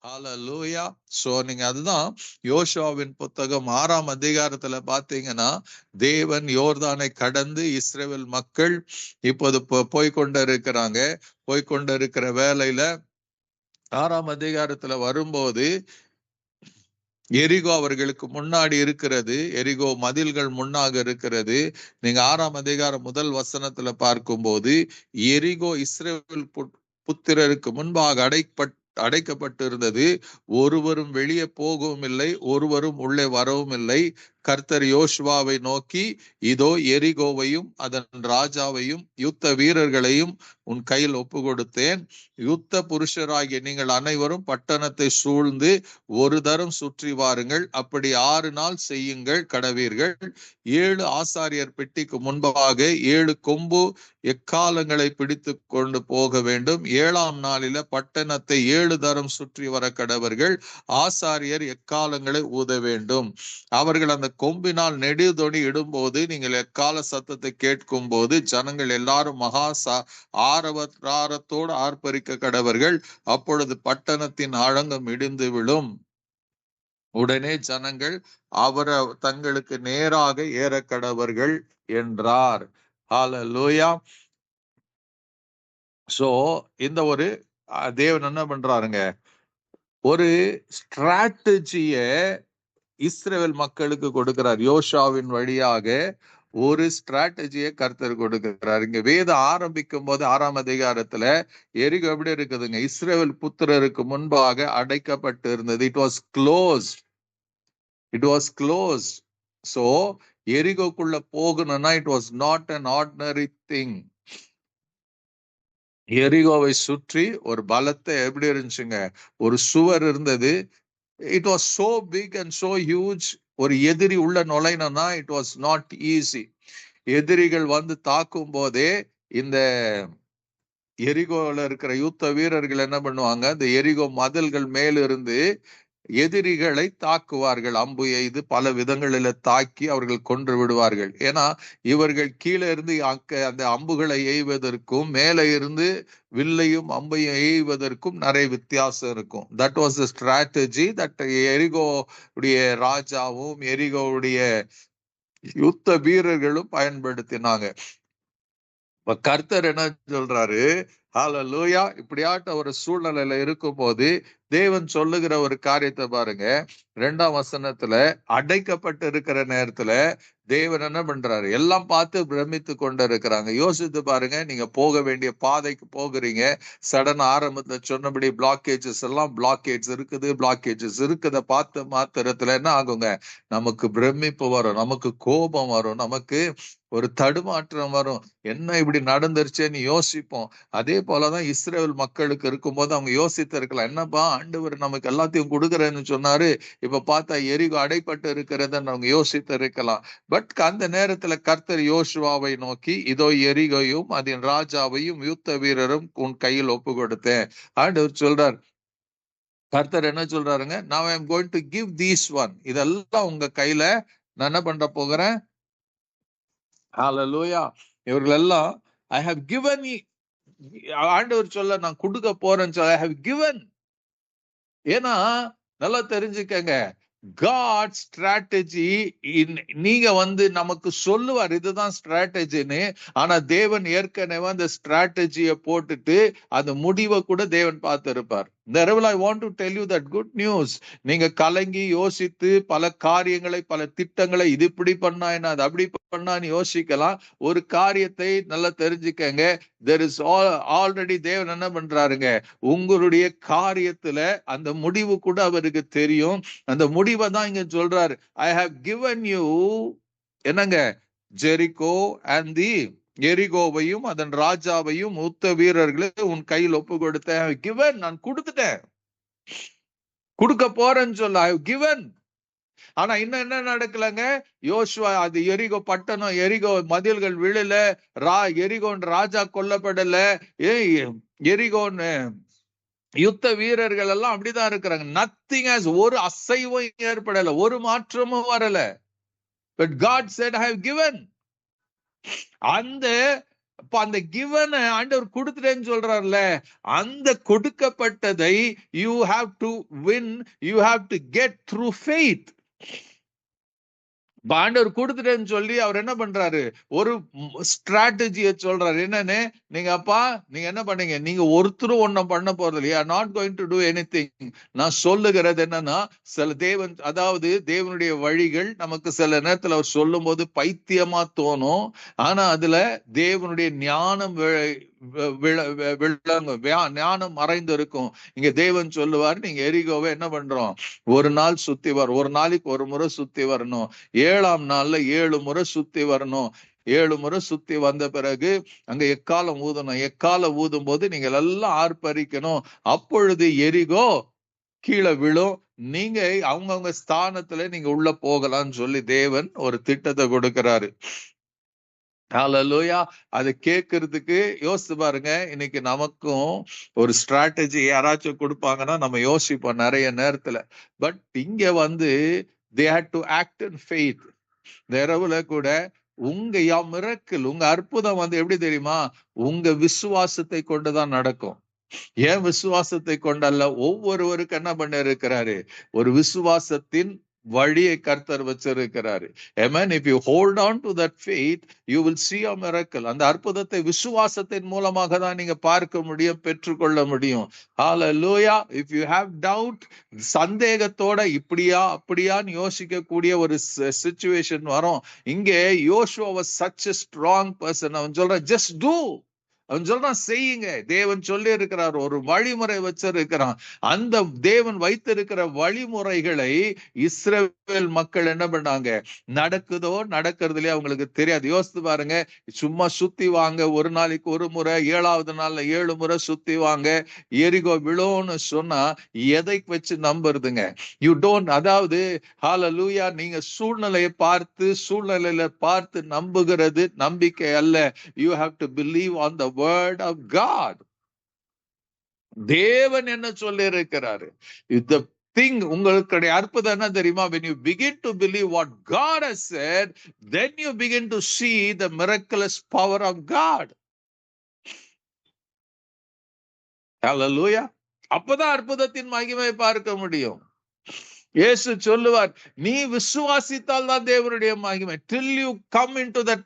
ஹல்லேலூயா. So நீங்க அதுதான் யோசுவாவின் புத்தகம் 6ஆம் அதிகாரத்துல பாத்தீங்கன்னா, தேவன் யோர்தானை கடந்து இஸ்ரவேல் மக்கள் இப்போது போய்கொண்டிருக்கிறாங்க. போய்கொண்டிருக்கிற வேளையில 6ஆம் அதிகாரத்துல வரும்போது எரிகோ அவர்களுக்கு முன்னாடி இருக்கிறது. எரிகோ மதில்கள் முன்னாக இருக்கிறது. நீங்க 6ஆம் அதிகாரம் முதல் வசனத்துல பார்க்கும்போது, எரிகோ இஸ்ரவேல் புத்திரருக்கு முன்பாக அடைக்கப்பட்டு இருந்தது. ஒருவரும் வெளியே போகவும் இல்லை, ஒருவரும் உள்ளே வரவும் இல்லை. கர்த்தர் யோசுவாவை நோக்கி, இதோ எரிகோவையும் அதன் ராஜாவையும் யுத்த வீரர்களையும் உன் கையில் ஒப்பு கொடுத்தேன். யுத்த புருஷராகிய நீங்கள் அனைவரும் பட்டணத்தை சூழ்ந்து ஒரு தரம் சுற்றி வாருங்கள். அப்படி 6 நாள் செய்யுங்கள் கடவீர்கள். 7 ஆசாரியர் பெட்டிக்கு முன்பாக 7 கொம்பு எக்காலங்களை பிடித்து கொண்டு போக வேண்டும். 7ஆம் நாளில பட்டணத்தை 7 தரம் சுற்றி வர கடவர்கள். ஆசாரியர் எக்காலங்களை ஊத வேண்டும். அவர்கள் அந்த கொம்பினால் நெடுதொனி இடும்போது நீங்கள் எக்கால சத்தத்தை கேட்கும் போது ஜனங்கள் எல்லாரும் மகா ஆரவாரத்தோடு ஆர்ப்பரிக்க கடவர்கள். அப்பொழுது பட்டணத்தின் ஆழங்கம் இடிந்து விழும். உடனே ஜனங்கள் அவரை தங்களுக்கு நேராக ஏற கடவர்கள் என்றார். ஹல்லேலூயா. சோ இந்த ஒரு தேவன் என்ன பண்றாருங்க, ஒரு ஸ்ட்ராட்டஜிய இஸ்ரவேல் மக்களுக்கு கொடுக்கிறார். யோசுவாவின் வழியாக ஒரு ஸ்ட்ராட்டஜியை கர்த்தர் கொடுக்கிறார். இங்க வேதம் ஆரம்பிக்கும் போது 6ஆம் அதிகாரத்துல எரிகோ எப்படி இருக்குதுங்க, இஸ்ரவேல் புத்திரருக்கு முன்பாக அடைக்கப்பட்டு இருந்தது. It was closed. It was closed. So எரிகோக்குள்ள போகணும்னா it was not an ordinary thing. எரிகோவை சுற்றி ஒரு பலத்தை எப்படி இருந்துச்சுங்க, ஒரு சுவர் இருந்தது. It was so big and so huge. ஒரு எதிரி உள்ள நுழைனா இட் வாஸ் நாட் ஈஸி. எதிரிகள் வந்து தாக்கும் போதே இந்த எரிகோல இருக்கிற யுத்த வீரர்கள் என்ன பண்ணுவாங்க, இந்த எரிகோ மதில்கள் மேலிருந்து எதிரிகளை தாக்குவார்கள். அம்பு எய்து பல விதங்களில தாக்கி அவர்கள் கொன்று விடுவார்கள். ஏன்னா இவர்கள் கீழே இருந்து அந்த அம்புகளை எய்வதற்கும் மேலே இருந்து வில்லையும் அம்பையும் எய்வதற்கும் நிறைய வித்தியாசம் இருக்கும். That was the strategy that எரிகோ உடைய ராஜாவும் எரிகோவுடைய யுத்த வீரர்களும் பயன்படுத்தினாங்க. இப்ப கர்த்தர் என்ன சொல்றாரு, ஹல்லேலூயா, இப்படியாட்ட ஒரு சூழ்நிலையில இருக்கும் போது தேவன் சொல்லுகிற ஒரு காரியத்தை பாருங்க. 2ஆம் வசனத்துல அடைக்கப்பட்டு இருக்கிற நேரத்துல தேவன் என்ன பண்றாரு, எல்லாம் பார்த்து பிரமித்து கொண்டு இருக்கிறாங்க. யோசித்து பாருங்க, நீங்க போக வேண்டிய பாதைக்கு போகிறீங்க. சடன் ஆரம்பத்துல சொன்னபடி பிளாக்கேஜஸ் எல்லாம் பிளாக்கேஜ் இருக்குத பார்த்த மாத்திரத்துல என்ன ஆகுங்க, நமக்கு பிரமிப்பு வரும், நமக்கு கோபம் வரும், நமக்கு ஒரு தடுமாற்றம் வரும். என்ன இப்படி நடந்துருச்சேன்னு யோசிப்போம். அதே போலதான் இஸ்ரேல் மக்களுக்கு இருக்கும்போது அவங்க யோசித்து இருக்கலாம், என்னப்பா ஆண்டவர் நமக்கு எல்லாத்தையும் கொடுக்குறேன்னு சொன்னாரு, இப்ப பார்த்தா எரிகோ அடைப்பட்டு இருக்கிறதுன்னு அவங்க யோசித்து இருக்கலாம். பட் அந்த நேரத்துல கர்த்தர் யோசுவாவை நோக்கி, இதோ எரிகோயும் அதன் ராஜாவையும் யுத்த வீரரும் உன் கையில் ஒப்பு கொடுத்தேன். ஆண்டவர் சொல்றார், கர்த்தர் என்ன சொல்றாருங்க, now I am going to give these one. இதெல்லாம் உங்க கையில நான் என்ன பண்ற போகிறேன். ஹல்லேலூயா. இவர்கள் எல்லாம் I have given you, ஆண்டவர் சொல்ல நான் கொடுக்க போறேன்னு சொல்ல I have given. ஏன்னா நல்லா தெரிஞ்சுக்கங்க, God ஸ்ட்ராட்டஜி நீங்க வந்து நமக்கு சொல்லுவார் இதுதான் ஸ்ட்ராட்டஜின்னு. ஆனா தேவன் ஏற்கனவே அந்த ஸ்ட்ராட்டஜியை போட்டுட்டு அந்த முடிவை கூட தேவன் பார்த்து இருப்பார். I want to tell you that good news. நீங்க கலங்கி யோசித்து பல காரியங்களை பல திட்டங்களை இது இப்படி பண்ணா என்ன அது அப்படி பண்ணான்னு யோசிக்கலாம். ஒரு காரியத்தை நல்லா தெரிஞ்சுக்கங்க, there is already தேவன் என்ன பண்றாருங்க, உங்களுடைய காரியத்துல அந்த முடிவு கூட அவருக்கு தெரியும். அந்த முடிவை தான் இங்க சொல்றாரு, I have given you என்னங்க, ஜெரிகோ and the எரிகோவையும் அதன் ராஜாவையும் யுத்த வீரர்களை உன் கையில் ஒப்பு கொடுத்தேன். given, நான் கொடுத்துட்டேன், கொடுக்க போறேன்னு சொல்ல I have given. ஆனா இன்னும் என்ன நடக்கலங்க, யோசுவா அது எரிகோ பட்டணம் எரிகோ மதில்கள் விழல, எரிகோன் ராஜா கொல்லப்படல, எரிகோன்னு யுத்த வீரர்கள் எல்லாம் அப்படிதான் இருக்கிறாங்க. நத்திங் ஹஸ், ஒரு அசைவும் ஏற்படல, ஒரு மாற்றமும் வரல. But God said I have given. அந்த அப்ப அந்த கிவனை ஆண்டவர் கொடுத்துட்டேன்னு சொல்றாருல, அந்த கொடுக்கப்பட்டதை you have to win, you have to get through faith. ஆண்டவர் கொடுத்துட்டேன்னு சொல்லி அவர் என்ன பண்றாரு, ஒரு ஸ்ட்ராட்டஜியை சொல்றாரு. என்னன்னு, நீங்க அப்பா நீங்க என்ன பண்ணீங்க, நீங்க ஒருத்தரும் ஒன்னும் பண்ண போறது இல்லையா, not going to two anything. நான் சொல்லுகிறது என்னன்னா, சில தேவன், அதாவது தேவனுடைய வழிகள் நமக்கு சில நேரத்துல அவர் சொல்லும் போது பைத்தியமா தோணும். ஆனா அதுல தேவனுடைய ஞானம் ஞானம் மறைந்து இருக்கும். இங்க தேவன் சொல்லுவார், நீங்க எரிகோவை என்ன பண்றோம், ஒரு நாள் சுத்தி வரும், ஒரு நாளைக்கு ஒரு முறை சுத்தி வரணும், 7ஆம் நாள்ல 7 முறை சுத்தி வரணும். 7 முறை சுத்தி வந்த பிறகு அங்க எக்காலம் ஊதணும். எக்காலம் ஊதும் போது நீங்கள் எல்லாம் ஆர்ப்பரிக்கணும். அப்பொழுது எரிகோ கீழே விழும், நீங்க அவங்கவுங்க ஸ்தானத்துல நீங்க உள்ள போகலாம்னு சொல்லி தேவன் ஒரு திட்டத்தை கொடுக்கிறாரு. ஹல்லேலூயா. அது கேட்கறதுக்கு யோசிச்சு பாருங்க. இன்னைக்கு நமக்கும் ஒரு ஸ்ட்ராட்டஜி யாராச்சும் கொடுப்பாங்கன்னா நம்ம யோசிப்போம் நிறைய நேரத்துல. பட் இங்க they had to act in faith. இந்த இரவுல கூட உங்க மிரக்கிள், உங்க அற்புதம் எப்படி தெரியுமா, உங்க விசுவாசத்தை கொண்டுதான் நடக்கும். ஏன் விசுவாசத்தை கொண்டல்ல, ஒவ்வொருவருக்கு என்ன பண்ண இருக்கிறாரு, ஒரு விசுவாசத்தின் வழியை கர்த்தர் வச்சிருக்கிறாரு. Amen. If you hold on to that faith, you will see a miracle. அந்த அற்புதத்தை விசுவாசத்தின் மூலமாக தான் நீங்க பார்க்க முடியும், பெற்றுக்கொள்ள முடியும். Hallelujah. If you have doubt, சந்தேகத்தோட இப்படியா அப்படியான்னு யோசிக்க கூடிய ஒரு சிச்சுவேஷன் வரும். இங்கே யோசுவா was such a strong person. அவன் சொல்றான், just do. அவன் சொல்றான், செய்யுங்க. தேவன் சொல்லி இருக்கிறார், ஒரு வழிமுறை வச்சிருக்கிறான். அந்த தேவன் வைத்திருக்கிற வழிமுறைகளை இஸ்ரவேல் மக்கள் என்ன பண்ணாங்க, நடக்குதோ நடக்கிறதுலயே அவங்களுக்கு தெரியாது. யோசித்து பாருங்க, சும்மா சுத்தி வாங்க, ஒரு நாளைக்கு ஒரு முறை, 7ஆவது நாள்ல 7 முறை சுத்தி வாங்க, எரிகோ விழுன்னு சொன்னா எதை வச்சு நம்புறதுங்க? யூ டோன்ட், அதாவது ஹல்லேலூயா, நீங்க சூழ்நிலையை சூழ்நிலையில பார்த்து நம்புகிறது நம்பிக்கை அல்ல. You have to believe on the word of God. தேவன் என்ன சொல்லி இருக்கிறாரு, இந்த thing, உங்களுடைய அற்புதம் என்ன தெரியுமா, when you begin to believe what God has said, then you begin to see the miraculous power of God. Hallelujah. அப்பதான் அற்புதத்தின் மகிமை பார்க்க முடியும். இயேசு சொல்லுவார், நீ விசுவாசித்தால் தான் தேவனுடைய மகிமை. till you come into that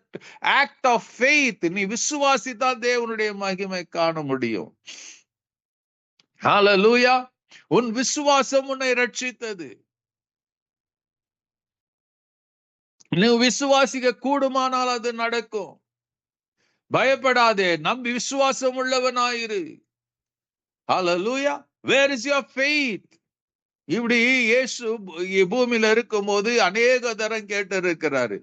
act of faith, நீ விசுவாசித்தால் தேவனுடைய மகிமை காண முடியும். ஹல்லேலூயா. உன் விசுவாசம் உன்னை ரட்சித்தது. நீ விசுவாசிக்க கூடுமானால் அது நடக்கும். பயப்படாதே, நம்பி விசுவாசம் உள்ளவனாயிரு. ஹல்லேலூயா. where is your faith? இப்படி இயேசு பூமியில இருக்கும் போது அநேக தரம் கேட்டு இருக்கிறாரு.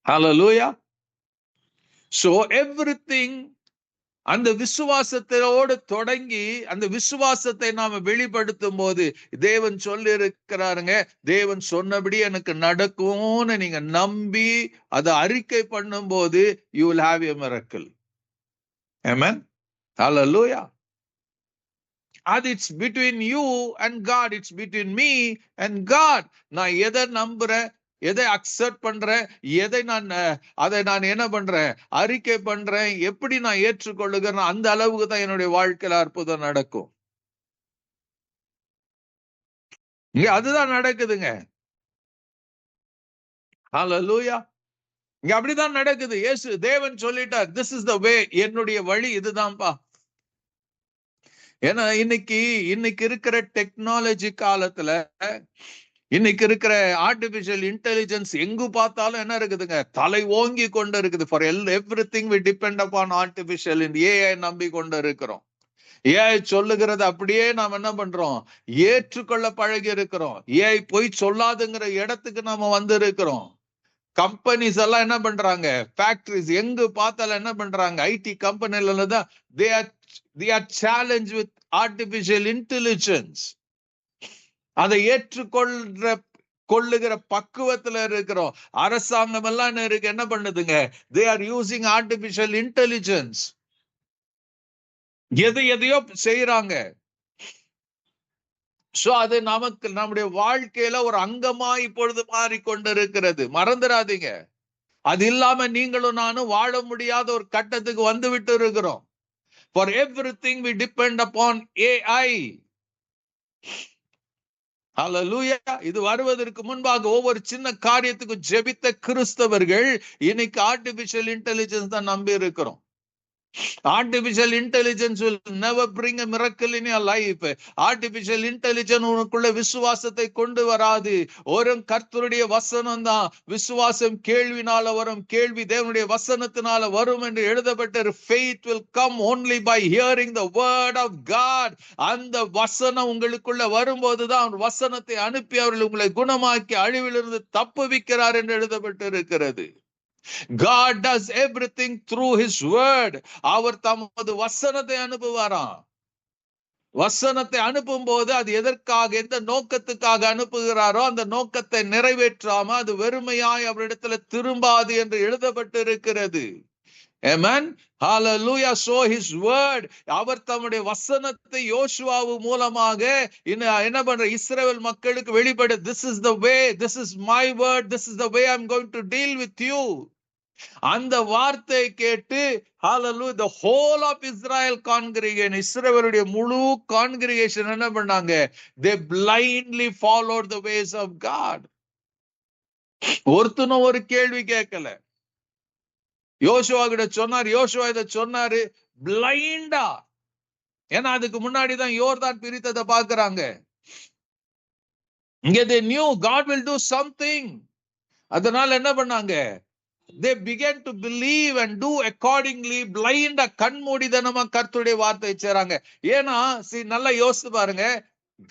ஹல்லேலூயா. so everything அந்த விசுவாசத்தோடு தொடங்கி அந்த விசுவாசத்தை நாம வெளிப்படுத்தும் போது தேவன் சொல்லி இருக்கிறாருங்க, தேவன் சொன்னபடி எனக்கு நடக்கும்னு நீங்க நம்பி அதை அறிக்கை பண்ணும் போது you will have a miracle. Amen. Hallelujah. அது it's between you and God, it's between me and God. நான் எதை நம்புறேன், எதை அக்செப்ட் பண்றேன், அதை நான் என்ன பண்றேன், அறிக்கை பண்றேன், எப்படி நான் ஏற்றுக்கொள்ளுகிறேன், அந்த அளவுக்கு தான் என்னுடைய வாழ்க்கையில அற்புதம் நடக்கும். இங்க அதுதான் நடக்குதுங்க. ஹல்லேலூயா. இங்க அப்படிதான் நடக்குது. இயேசு தேவன் சொல்லிட்டார், this is the way, என்னுடைய வழி இதுதான்ப்பா. ஏன்னா இன்னைக்கு இருக்கிற டெக்னாலஜி காலத்துல, இன்னைக்கு இருக்கிற ஆர்டிபிஷியல் இன்டெலிஜென்ஸ் எங்கு பார்த்தாலும் என்ன இருக்குதுங்க, தலை ஓங்கி கொண்டு இருக்குது. For everything we depend upon artificial, AI நம்பி கொண்டு இருக்கிறோம். ஏஐ சொல்லுகிறது அப்படியே நாம் என்ன பண்றோம், ஏற்றுக்கொள்ள பழகி இருக்கிறோம். ஏஐ போய் சொல்லாதுங்கிற இடத்துக்கு நாம வந்து இருக்கிறோம். கம்பெனிஸ் எல்லாம் என்ன பண்றாங்க, ஃபேக்டரிஸ் எங்கு பார்த்தாலும் என்ன பண்றாங்க, ஐடி கம்பெனில தான் they are challenged with artificial intelligence. அதை கொள்ளுகிற பக்குவத்துல இருக்கிறோம். அரசாங்கம் எல்லாம் என்ன பண்ணுதுங்க, they are using artificial intelligence. எதையோ செய்யறாங்க. சோ அது நமக்கு நம்முடைய வாழ்க்கையில ஒரு அங்கமா இப்பொழுது மாறிக்கொண்டிருக்கிறது. மறந்துடாதீங்க. அது இல்லாம நீங்களும் நானும் வாழ முடியாத ஒரு கட்டத்துக்கு வந்து விட்டு இருக்கிறோம். For everything we depend upon AI. ஹல்லேலூயா. இது வருவதற்கு முன்பாக ஒவ்வொரு சின்ன காரியத்துக்கும் ஜெபித்த கிறிஸ்தவர்கள் இன்னைக்கு ஆர்டிபிஷியல் இன்டெலிஜென்ஸ் தான் நம்பி இருக்கிறோம். Artificial intelligence will never bring a miracle in your life. Artificial intelligence உனக்குள்ள விசுவாசத்தை கொண்டு வராது. ஒரு கர்த்தருடைய வசனம் தான். விசுவாசம் கேள்வினால வரும், கேள்வி தேவனுடைய வசனத்தினால வரும் என்று எழுதப்பட்ட faith will come only by hearing the word of God. அந்த வசனம் உங்களுக்குள்ள வரும்போது தான் வசனத்தை அனுப்பி அவர்கள் உங்களை குணமாக்கி அழிவிலிருந்து தப்புவிக்கிறார் என்று எழுதப்பட்டு இருக்கிறது. God does everything through his word. அவர் தமது வசனத்தை அனுப்புவாராம். வசனத்தை அனுப்பும் போது அது எதற்காக, எந்த நோக்கத்துக்காக அனுப்புகிறாரோ அந்த நோக்கத்தை நிறைவேற்றாம அது வெறுமையாய் அவரிடத்துல திரும்பாது என்று எழுதப்பட்டு இருக்கிறது. Amen. Hallelujah. So his word, அவர் தம்முடைய வசனத்தை யோசுவாவு மூலமாக என்ன பண்ற இஸ்ரவேல் மக்களுக்கு வெளிப்பட, this is the way, this is my word, this is the way I'm going to deal with you. அந்த வார்த்தை கேட்டு hallelujah, the whole of Israel congregation, இஸ்ரவேலுடைய முழு கான்கிரிகேஷன் என்ன பண்ணாங்க? They blindly followed the ways of God. ஒருத்தனும் ஒரு கேள்வி கேட்கல. யோசுவா கிட்ட சொன்னார், யோசுவா இதை சொன்னாரு பிளைண்டா. ஏன்னா அதுக்கு முன்னாடி தான் யோர்தான் பிரித்ததை பார்க்கறாங்க. இங்க they knew God will do something. அதனால என்ன பண்ணாங்க? They began to believe and do accordingly. Blind கண்மூடிதனமா கர்த்தருடைய வார்த்தை செய்றாங்க. ஏன்னா நல்லா யோசித்து பாருங்க,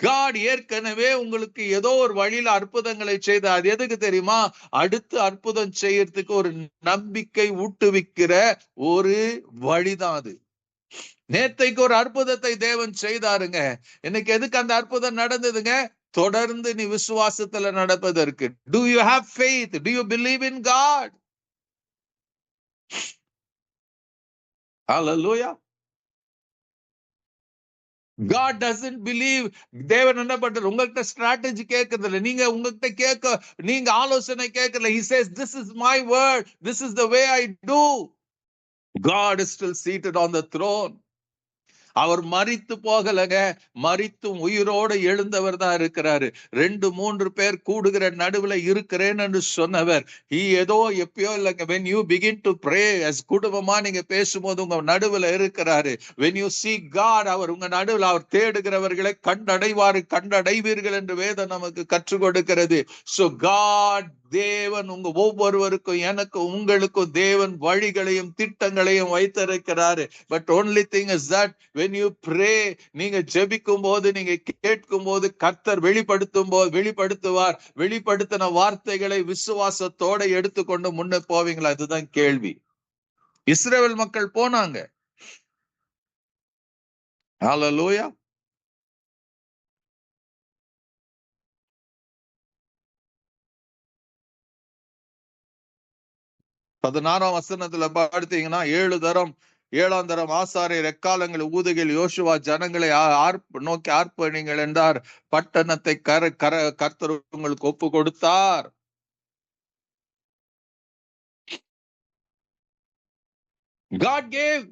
God ஏற்கனவே உங்களுக்கு ஏதோ ஒரு வழியில அற்புதங்களை செய்த, அது எதுக்கு தெரியுமா? அடுத்து அற்புதம் செய்யறதுக்கு ஒரு நம்பிக்கை ஊட்டுவிக்கிற ஒரு வழிதான் அது. நேத்தைக்கு ஒரு அற்புதத்தை தேவன் செய்தாருங்க. இன்னைக்கு எதுக்கு அந்த அற்புதம் நடந்ததுங்க? தொடர்ந்து நீ விசுவாசத்துல நடப்பதற்கு. Do you have faith? Do you believe in God? Hallelujah. God doesn't believe. தேவன் என்ன பண்றாரு? உங்ககிட்ட ஸ்ட்ராட்டஜி கேட்கறது இல்ல. நீங்க உங்ககிட்ட நீங்க ஆலோசனை கேட்கல. He says, this is my word, this is the way I do. God is still seated on the throne. அவர் மரித்து போகலங்க, மரித்தும் உயிரோடு எழுந்தவர் தான் இருக்கிறாரு. 2-3 பேர் கூடுகிற நடுவுல இருக்கிறேன் என்று சொன்னவர் ஏதோ எப்பயோ இல்லைங்க. when you begin to pray as குடும்பமா நீங்க பேசும்போது உங்க நடுவுல இருக்கிறாரு. when you see God, அவர் உங்க நடுவில், அவர் தேடுகிறவர்களை கண்டடைவீர்கள் என்று வேதம் நமக்கு கற்றுக் கொடுக்கிறது. so God, தேவன் உங்க ஒவ்வொருவருக்கும் எனக்கும் உங்களுக்கும் தேவன் வழிகளையும் திட்டங்களையும் வைத்திருக்கிறாரு. but only thing is that when you pray, நீங்க ஜெபிக்கும் போது, நீங்க கேட்கும் போது கர்த்தர் வெளிப்படுத்துவார். வெளிப்படுத்தின வார்த்தைகளை விசுவாசத்தோட எடுத்துக்கொண்டு முன்ன போவீங்களா? இதுதான் கேள்வி. இஸ்ரவேல் மக்கள் போனாங்க. ஹல்லேலூயா. பதினாறாம் வசனத்துல பார்த்தீங்கன்னா 7ஆம் தரம் ஆசாரியர் எக்காலங்கள் ஊதுகையில் யோசுவா ஜனங்களை நோக்கி ஆர்ப்பணிங்கள் என்றார். பட்டணத்தை கர்த்தர் உங்களுக்கு ஒப்பு கொடுத்தார். God gave.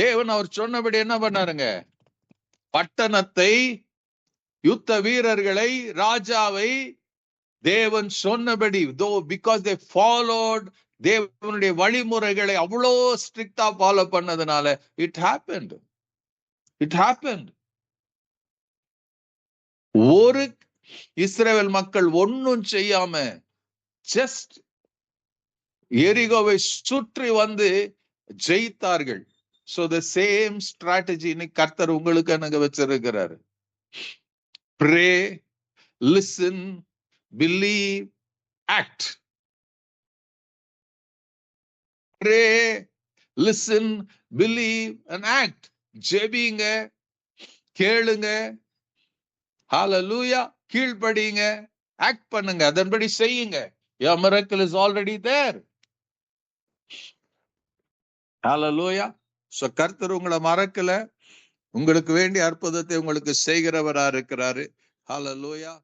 தேவன் அவர் சொன்னபடி என்ன பண்ணாருங்க? பட்டணத்தை, யுத்த வீரர்களை, ராஜாவை தேவன் சொன்னபடி, because they followed தேவனுடைய வழிமுறைகளை அவ்வளோ ஸ்ட்ரிக்டா ஃபாலோ பண்ணதுனால இட் ஹேப்பன்ட். ஒரு இஸ்ரவேல் மக்கள் ஒன்னும் செய்யாம ஜஸ்ட் எரிகோவை சுற்றி வந்து ஜெயித்தார்கள். so the same strategy இன்னைக்கு கர்த்தர் உங்களுக்கு எனக்கு வச்சிருக்கிறாரு. pray, listen, believe, act. pray, listen, believe and act. ஜெபிங்க, கேளுங்க, hallelujah, கீழ்ப்படிங்க, ஆக்ட் பண்ணுங்க, அதன்படி செய்யுங்க. your miracle is already there. hallelujah. so கர்த்தர் உங்களை மறக்கல, உங்களுக்கு வேண்டிய அற்புதத்தை உங்களுக்கு செய்கிறவரா இருக்கிறாரு. hallelujah.